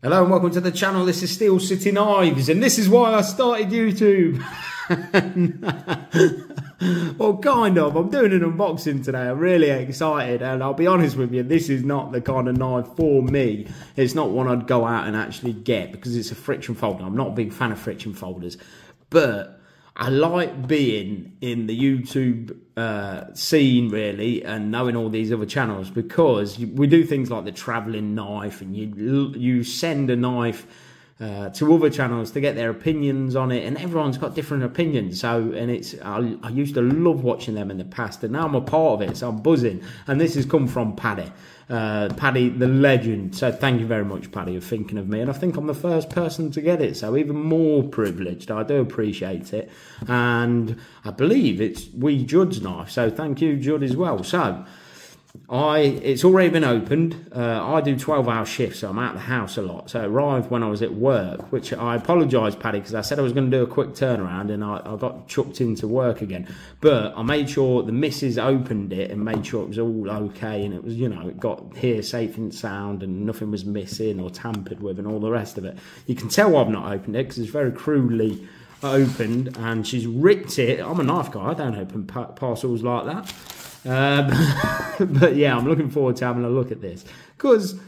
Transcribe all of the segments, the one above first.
Hello and welcome to the channel. This is Steel City Knives and this is why I started YouTube. Well, kind of. I'm doing an unboxing today. I'm really excited and I'll be honest with you, this is not the kind of knife for me. It's not one I'd go out and actually get because it's a friction folder. I'm not a big fan of friction folders, but I like being in the YouTube scene really and knowing all these other channels because we do things like the traveling knife and you send a knife to other channels to get their opinions on it, and everyone's got different opinions. So, and it's I used to love watching them in the past, and now I'm a part of it, so I'm buzzing. And this has come from Paddy, Paddy the legend. So thank you very much, Paddy, for thinking of me. And I think I'm the first person to get it, so even more privileged. I do appreciate it, and I believe it's Judd's knife. So thank you, Judd, as well. So it's already been opened. I do 12-hour shifts, so I'm out of the house a lot. So it arrived when I was at work, which I apologise, Paddy, because I said I was going to do a quick turnaround and I got chucked into work again. But I made sure the missus opened it and made sure it was all okay, and it was, you know, it got here safe and sound and nothing was missing or tampered with and all the rest of it. You can tell I've not opened it because it's very crudely opened and she's ripped it. I'm a knife guy, I don't open parcels like that. But yeah, I'm looking forward to having a look at this because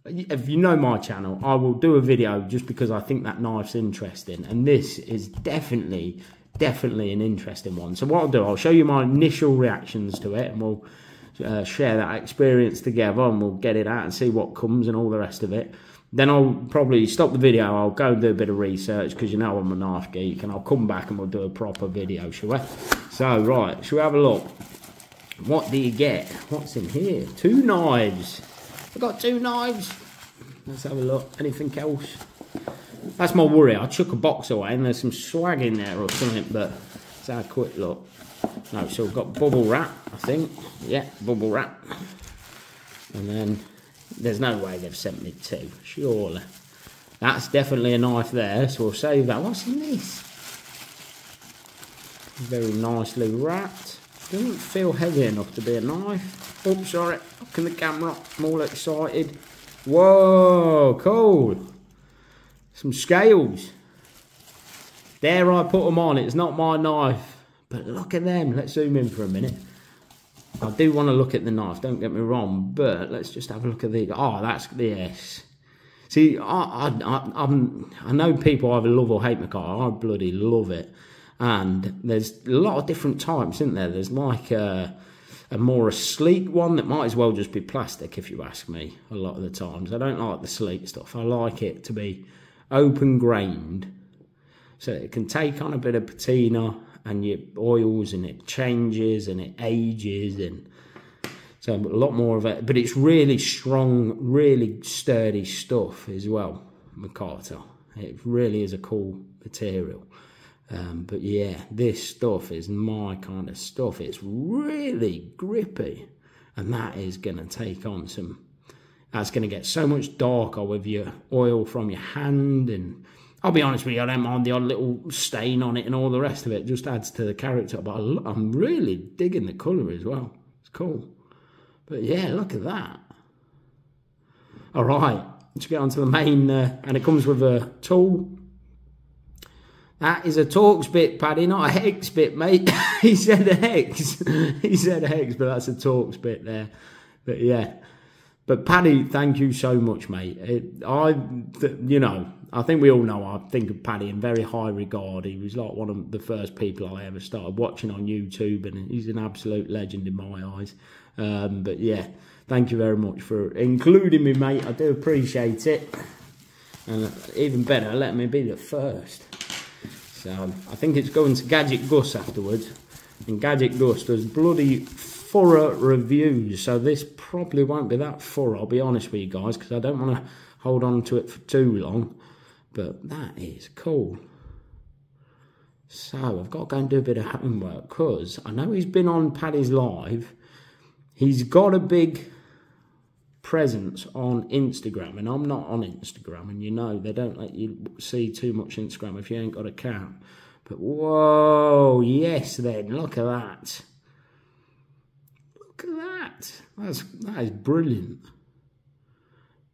if you know my channel, I will do a video just because I think that knife's interesting, and this is definitely an interesting one. So what I'll do, I'll show you my initial reactions to it, and we'll share that experience together, and we'll get it out and see what comes and all the rest of it. Then I'll probably stop the video, I'll go and do a bit of research because you know I'm a knife geek, and I'll come back and we'll do a proper video, shall we? So right, shall we have a look? What do you get? What's in here? 2 knives. I've got 2 knives. Let's have a look. Anything else? That's my worry. I chuck a box away and there's some swag in there or something, but let's have a quick look. No, so we've got bubble wrap, I think. Yeah, bubble wrap. And then there's no way they've sent me 2, surely. That's definitely a knife there, so we'll save that. What's in this? Very nicely wrapped. Doesn't feel heavy enough to be a knife. Oh, sorry, looking at the camera, I'm all excited. Whoa, cool. Some scales. There I put them on, it's not my knife. But look at them, let's zoom in for a minute. I do want to look at the knife, don't get me wrong, but let's just have a look at the, oh, that's, yes. See, I know people either love or hate my car, I bloody love it. And there's a lot of different types, isn't there? There's like a more sleek one that might as well just be plastic, if you ask me, a lot of the times. I don't like the sleek stuff. I like it to be open-grained, so it can take on a bit of patina and your oils, and it changes and it ages, and so a lot more of it. But it's really strong, really sturdy stuff as well, Micarta. It really is a cool material. But yeah, this stuff is my kind of stuff. It's really grippy, and that is going to take on some, that's going to get so much darker with your oil from your hand. And I'll be honest with you, I don't mind the odd little stain on it and all the rest of it. It just adds to the character. But I'm really digging the colour as well. It's cool. But yeah, look at that. All right, let's get on to the main, and it comes with a tool. That is a Torx bit, Paddy, not a hex bit, mate. He said a hex. He said a hex, but that's a Torx bit there. But yeah. But Paddy, thank you so much, mate. You know, I think we all know I think of Paddy in very high regard. He was like one of the first people I ever started watching on YouTube, and he's an absolute legend in my eyes. But yeah, thank you very much for including me, mate. I do appreciate it. And even better, let me be the first. So I think it's going to Gadget Gus afterwards, and Gadget Gus does bloody thorough reviews, so this probably won't be that thorough, I'll be honest with you guys, because I don't want to hold on to it for too long. But that is cool. So I've got to go and do a bit of homework, because I know he's been on Paddy's live. He's got a big presence on Instagram, and I'm not on Instagram, and you know they don't let you see too much Instagram if you ain't got an account. But whoa, yes then, look at that. Look at that. That is brilliant.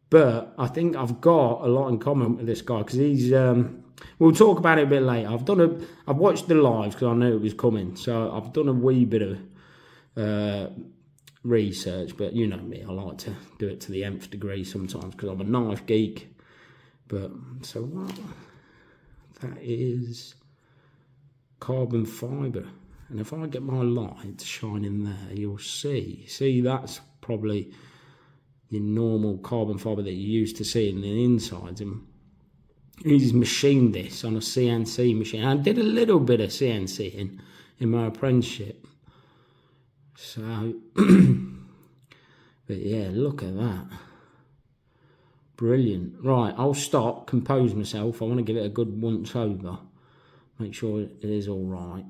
But I think I've got a lot in common with this guy because he's. We'll talk about it a bit later. I've watched the lives because I knew it was coming, so I've done a wee bit of research. But you know me, I like to do it to the nth degree sometimes because I'm a knife geek. But so what? That is carbon fibre, and if I get my light to shine in there, you'll see. See, that's probably your normal carbon fibre that you used to see in the insides. And he's machined this on a CNC machine. I did a little bit of CNC in my apprenticeship. So, but yeah, look at that. Brilliant. Right, I'll stop, compose myself. I want to give it a good once over. Make sure it is all right.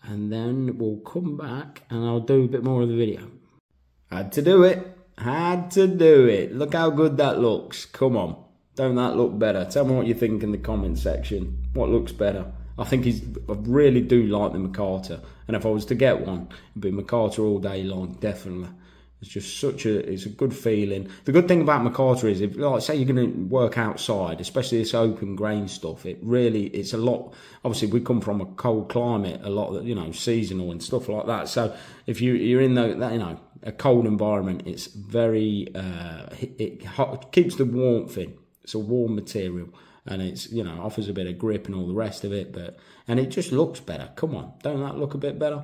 And then we'll come back and I'll do a bit more of the video. Had to do it. Had to do it. Look how good that looks. Come on. Don't that look better? Tell me what you think in the comment section. What looks better? I really do like the McCarter. And if I was to get one, it'd be McCarter all day long, definitely. It's just it's a good feeling. The good thing about McCarter is, if, like, say you're going to work outside, especially this open grain stuff, it's a lot. Obviously, we come from a cold climate, a lot of, seasonal and stuff like that. So if you're in a cold environment, it's very, it keeps the warmth in. It's a warm material. And it's, offers a bit of grip and all the rest of it, and it just looks better. Come on, don't that look a bit better?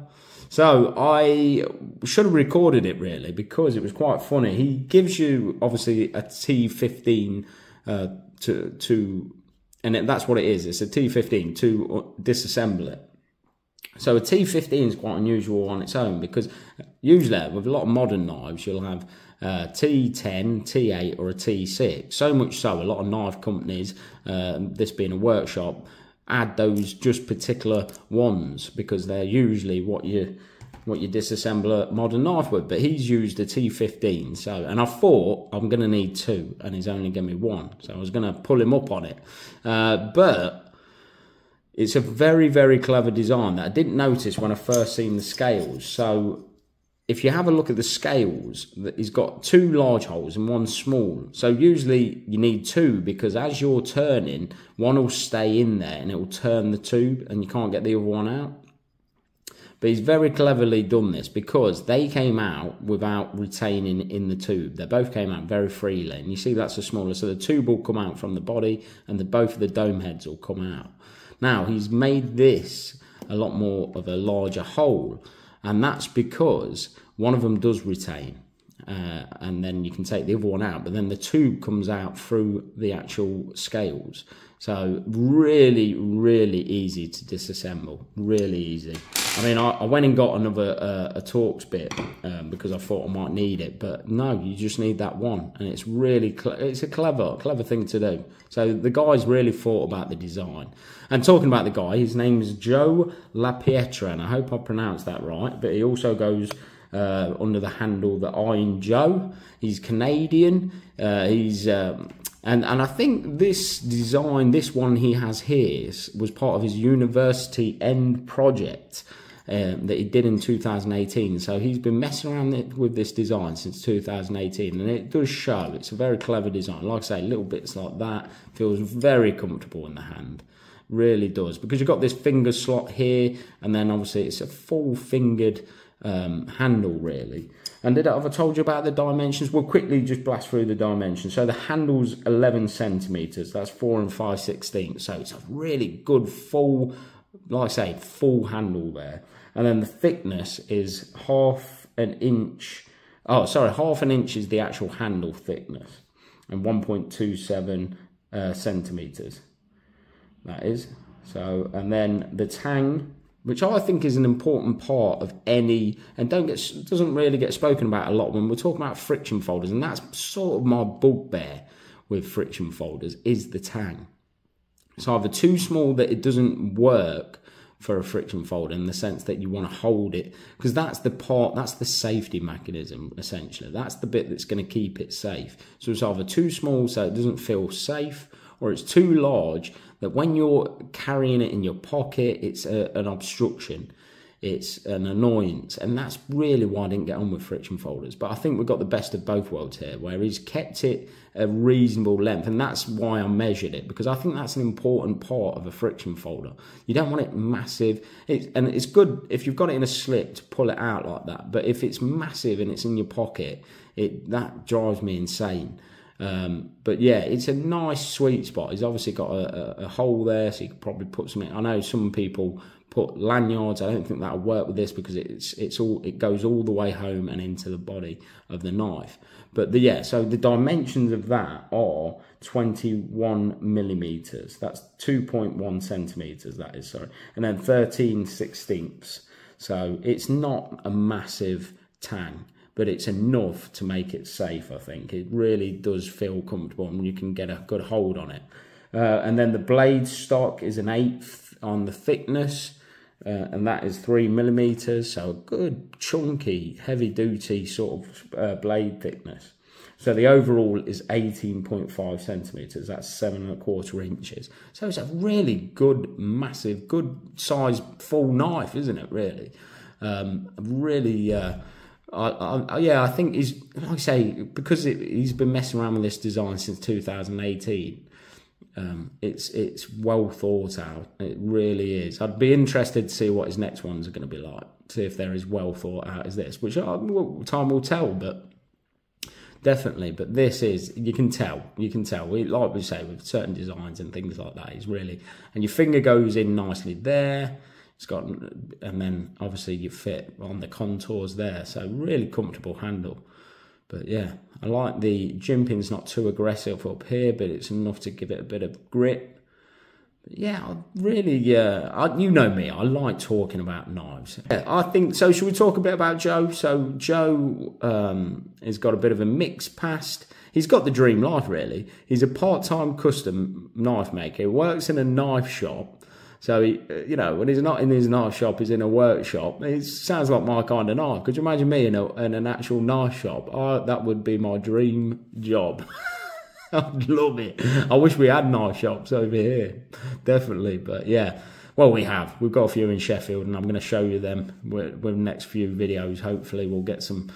So I should have recorded it really because it was quite funny. He gives you obviously a T15 that's what it is. It's a T15 to disassemble it. So a T15 is quite unusual on its own because usually with a lot of modern knives you'll have T10, T8 or a T6. So much so, a lot of knife companies, this being a workshop, add those just particular ones because they're usually what you disassemble a modern knife with. But he's used a T15, and I thought I'm going to need two, and he's only given me one. So I was going to pull him up on it, but it's a very, very clever design that I didn't notice when I first seen the scales. So if you have a look at the scales, he's got two large holes and one small. So usually you need two because as you're turning, one will stay in there and it will turn the tube and you can't get the other one out. But he's very cleverly done this because they came out without retaining in the tube. They both came out very freely. And you see that's the smaller. So the tube will come out from the body and both of the dome heads will come out. Now he's made this a lot more of a larger hole. And that's because one of them does retain, and then you can take the other one out, but then the tube comes out through the actual scales. So really, really easy to disassemble, really easy. I mean, I went and got another a Torx bit because I thought I might need it, but no, you just need that one, and it's really it's a clever thing to do. So the guy's really thought about the design. And talking about the guy, his name is Joe LaPietra, and I hope I pronounced that right, but he also goes under the handle the Iron Joe. He's Canadian. And I think this design, this one he has here, was part of his university end project that he did in 2018. So he's been messing around with this design since 2018, and it does show. It's a very clever design. Like I say, little bits like that feels very comfortable in the hand. Really does, because you've got this finger slot here, and then obviously it's a full fingered handle really. And have I told you about the dimensions? We'll quickly just blast through the dimensions. So the handle's 11 centimeters. That's 4 5/16. So it's a really good full, like I say, full handle there. And then the thickness is half an inch. Oh, sorry, half an inch is the actual handle thickness, and 1.27 centimeters. That is. So, and then the tang, which I think is an important part of any, and doesn't really get spoken about a lot when we're talking about friction folders, and that's sort of my bugbear with friction folders, is the tang. It's either too small that it doesn't work for a friction folder in the sense that you want to hold it, because that's the safety mechanism essentially. That's the bit that's going to keep it safe. So it's either too small so it doesn't feel safe, or it's too large that when you're carrying it in your pocket, it's an obstruction. it's an annoyance, and that's really why I didn't get on with friction folders. But I think we've got the best of both worlds here, where he's kept it a reasonable length, and that's why I measured it, because I think that's an important part of a friction folder. You don't want it massive, and it's good if you've got it in a slip to pull it out like that, but if it's massive and it's in your pocket, that drives me insane. But yeah, it's a nice sweet spot. He's obviously got a hole there, so you could probably put something. I know some people put lanyards. I don't think that'll work with this, because it goes all the way home and into the body of the knife. But so the dimensions of that are 21 millimeters. That's 2.1 centimeters. That is, sorry, and then 13/16. So it's not a massive tang, but it's enough to make it safe. I think it really does feel comfortable, and you can get a good hold on it. And then the blade stock is 1/8 on the thickness. And that is 3 millimeters, so a good chunky heavy duty sort of blade thickness. So the overall is 18.5 centimeters. That's 7¼ inches. So it's a really good, massive, good size full knife, isn't it? Really, I think he's, like I say, because he's been messing around with this design since 2018. It's well thought out. It really is. I'd be interested to see what his next ones are going to be like. See if they're as well thought out as this, which time will tell. But definitely. But this is, you can tell. Like we say, with certain designs and things like that, it's really, and your finger goes in nicely there. It's got, and then obviously you fit on the contours there. So really comfortable handle. But yeah, I like the jimping's not too aggressive up here, but it's enough to give it a bit of grit. But yeah, I really, you know me, I like talking about knives. Yeah, I think, so should we talk a bit about Joe? So Joe has got a bit of a mixed past. He's got the dream life, really. He's a part-time custom knife maker. He works in a knife shop. So, when he's not in his knife shop, he's in a workshop. It sounds like my kind of knife. Could you imagine me in an actual knife shop? That would be my dream job. I'd love it. I wish we had knife shops over here. Definitely. But yeah, well, we have. We've got a few in Sheffield, and I'm going to show you them with the next few videos. Hopefully we'll get some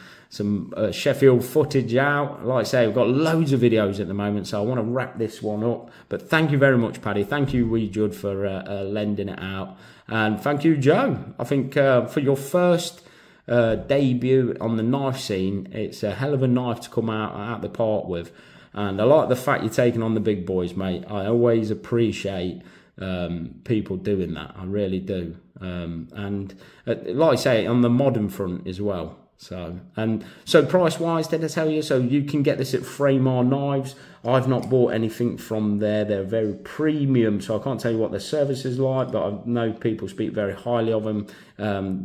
Sheffield footage out. Like I say, we've got loads of videos at the moment, so I want to wrap this one up. But thank you very much, Paddy. Thank you, Wee Judd, for lending it out. And thank you, Joe. I think for your first debut on the knife scene, it's a hell of a knife to come out the park with. And I like the fact you're taking on the big boys, mate. I always appreciate people doing that. I really do. And like I say, on the modern front as well. So price wise, did I tell you? So you can get this at Framar Knives. I've not bought anything from there. They're very premium, so I can't tell you what their service is like, but I know people speak very highly of him.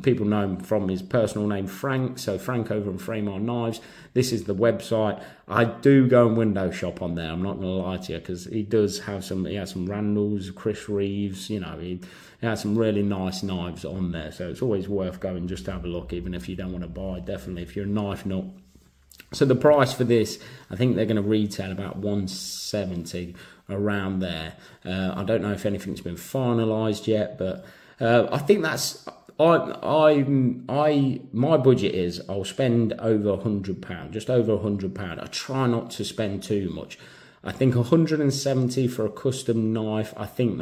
People know him from his personal name, Frank. So Frank over in Framar Knives. This is the website. I do go and window shop on there. I'm not going to lie to you, because he does have some. He has some Randalls, Chris Reeves. He has some really nice knives on there. So it's always worth going just to have a look, even if you don't want to buy. Definitely, if you're a knife nut. So the price for this, I think they're going to retail about $170, around there. I don't know if anything's been finalised yet, but I think that's. My budget is I'll spend over £100, just over £100. I try not to spend too much. I think 170 for a custom knife. I think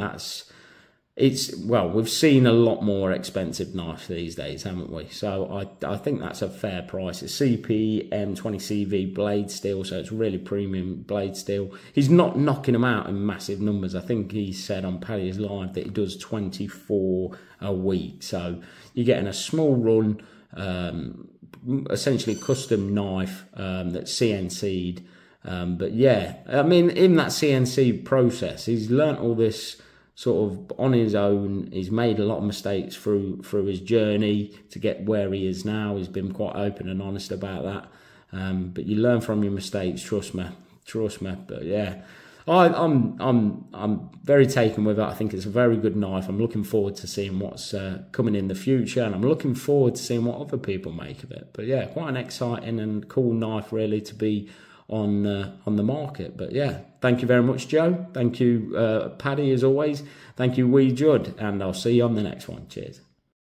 we've seen a lot more expensive knives these days, haven't we? So I think that's a fair price. It's CP M20CV blade steel, so it's really premium blade steel. He's not knocking them out in massive numbers. I think he said on Paddy's Live that he does 24 a week. So you're getting a small run, essentially custom knife that's CNC'd. But yeah, I mean, in that CNC process, he's learnt all this sort of on his own. He's made a lot of mistakes through his journey to get where he is now. He's been quite open and honest about that. But you learn from your mistakes, trust me. But yeah, I'm very taken with it. I think it's a very good knife. I'm looking forward to seeing what's coming in the future, and I'm looking forward to seeing what other people make of it. But yeah, quite an exciting and cool knife, really, to be on the market. But yeah, thank you very much, Joe. Thank you, Paddy, as always. Thank you, Wee Judd, and I'll see you on the next one. Cheers.